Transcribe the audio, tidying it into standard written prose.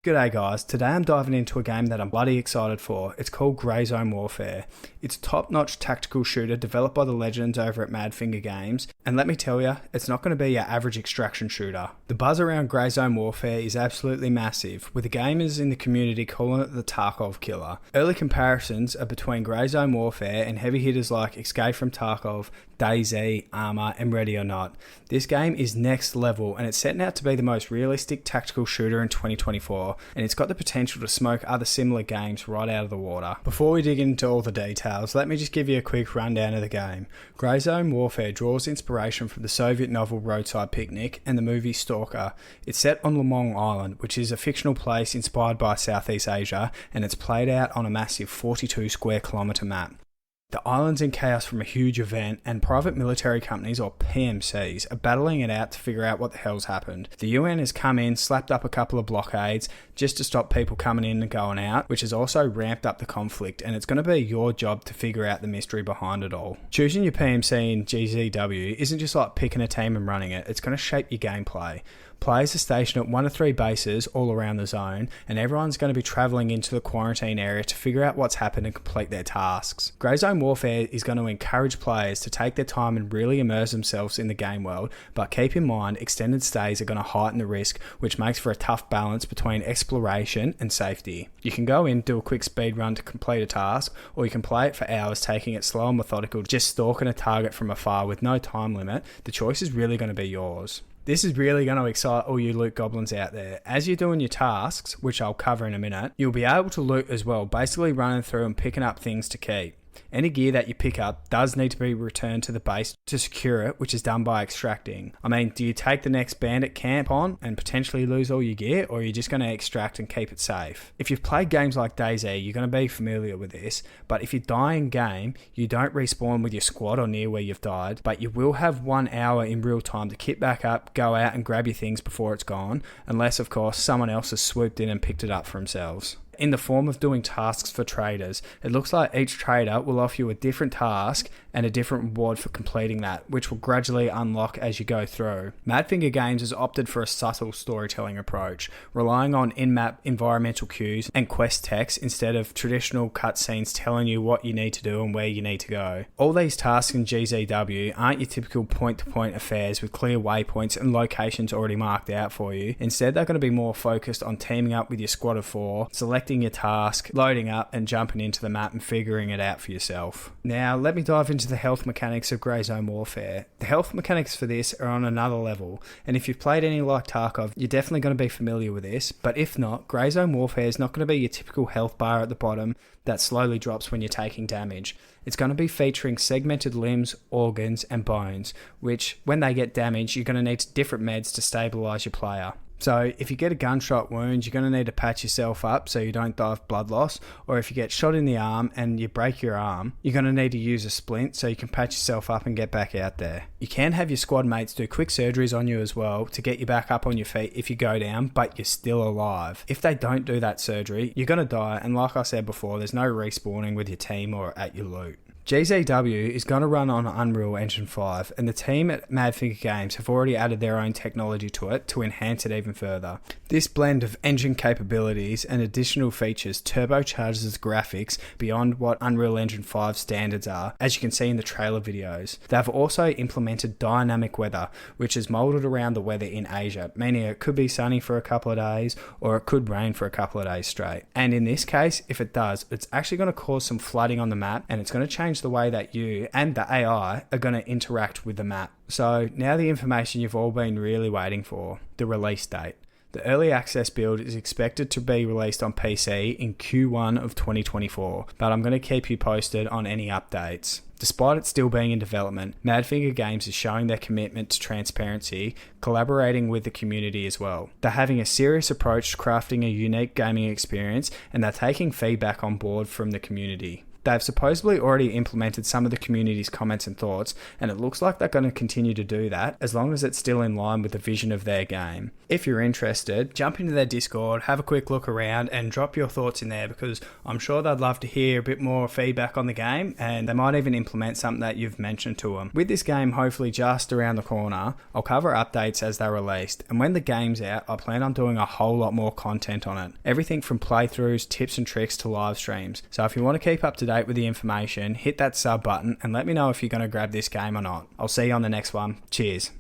G'day guys, today I'm diving into a game that I'm bloody excited for. It's called Grey Zone Warfare. It's a top-notch tactical shooter developed by the legends over at Madfinger Games, and let me tell you, it's not going to be your average extraction shooter. The buzz around Grey Zone Warfare is absolutely massive, with the gamers in the community calling it the Tarkov killer. Early comparisons are between Grey Zone Warfare and heavy hitters like Escape From Tarkov, DayZ, Arma, and Ready or Not. This game is next level, and it's setting out to be the most realistic tactical shooter in 2024, and it's got the potential to smoke other similar games right out of the water. Before we dig into all the details, let me just give you a quick rundown of the game. Grey Zone Warfare draws inspiration from the Soviet novel Roadside Picnic and the movie Stalker. It's set on Lemong Island, which is a fictional place inspired by Southeast Asia, and it's played out on a massive 42 square kilometre map. The island's in chaos from a huge event, and private military companies, or PMCs, are battling it out to figure out what the hell's happened. The UN has come in, slapped up a couple of blockades just to stop people coming in and going out, which has also ramped up the conflict, and it's going to be your job to figure out the mystery behind it all. Choosing your PMC in GZW isn't just like picking a team and running it, it's going to shape your gameplay. Players are stationed at 1 to 3 bases all around the zone, and everyone's going to be travelling into the quarantine area to figure out what's happened and complete their tasks. Grey Zone Warfare is going to encourage players to take their time and really immerse themselves in the game world, but keep in mind extended stays are going to heighten the risk, which makes for a tough balance between exploration and safety. You can go in, do a quick speed run to complete a task, or you can play it for hours taking it slow and methodical, just stalking a target from afar with no time limit. The choice is really going to be yours. This is really going to excite all you loot goblins out there. As you're doing your tasks, which I'll cover in a minute, you'll be able to loot as well, basically running through and picking up things to keep. Any gear that you pick up does need to be returned to the base to secure it, which is done by extracting. I mean, do you take the next bandit camp on and potentially lose all your gear, or are you just going to extract and keep it safe? If you've played games like DayZ, you're going to be familiar with this, but if you die in game, you don't respawn with your squad or near where you've died, but you will have 1 hour in real time to kit back up, go out and grab your things before it's gone, unless of course someone else has swooped in and picked it up for themselves. In the form of doing tasks for traders. It looks like each trader will offer you a different task and a different reward for completing that, which will gradually unlock as you go through. Madfinger Games has opted for a subtle storytelling approach, relying on in-map environmental cues and quest text instead of traditional cutscenes telling you what you need to do and where you need to go. All these tasks in GZW aren't your typical point-to-point affairs with clear waypoints and locations already marked out for you. Instead, they're going to be more focused on teaming up with your squad of 4, selecting your task, loading up and jumping into the map and figuring it out for yourself. Now let me dive into the health mechanics of Grey Zone Warfare. The health mechanics for this are on another level, and if you've played any like Tarkov, you're definitely going to be familiar with this, but if not, Grey Zone Warfare is not going to be your typical health bar at the bottom that slowly drops when you're taking damage. It's going to be featuring segmented limbs, organs and bones, which when they get damaged, you're going to need different meds to stabilise your player. So if you get a gunshot wound, you're going to need to patch yourself up so you don't die of blood loss, or if you get shot in the arm and you break your arm, you're going to need to use a splint so you can patch yourself up and get back out there. You can have your squad mates do quick surgeries on you as well to get you back up on your feet if you go down, but you're still alive. If they don't do that surgery, you're going to die, and like I said before, there's no respawning with your team or at your loot. GZW is going to run on Unreal Engine 5, and the team at Madfinger Games have already added their own technology to it to enhance it even further. This blend of engine capabilities and additional features turbocharges graphics beyond what Unreal Engine 5 standards are, as you can see in the trailer videos. They've also implemented dynamic weather, which is molded around the weather in Asia, meaning it could be sunny for a couple of days or it could rain for a couple of days straight. And in this case, if it does, it's actually going to cause some flooding on the map, and it's going to change the way that you and the AI are going to interact with the map. So now the information you've all been really waiting for, the release date. The early access build is expected to be released on PC in Q1 of 2024, but I'm going to keep you posted on any updates. Despite it still being in development, Madfinger Games is showing their commitment to transparency, collaborating with the community as well. They're having a serious approach to crafting a unique gaming experience, and they're taking feedback on board from the community. They've supposedly already implemented some of the community's comments and thoughts, and it looks like they're going to continue to do that as long as it's still in line with the vision of their game. If you're interested, jump into their Discord, have a quick look around and drop your thoughts in there, because I'm sure they'd love to hear a bit more feedback on the game, and they might even implement something that you've mentioned to them. With this game hopefully just around the corner, I'll cover updates as they're released, and when the game's out, I plan on doing a whole lot more content on it. Everything from playthroughs, tips and tricks to live streams. So if you want to keep up to date with the information, hit that sub button and let me know if you're going to grab this game or not. I'll see you on the next one. Cheers.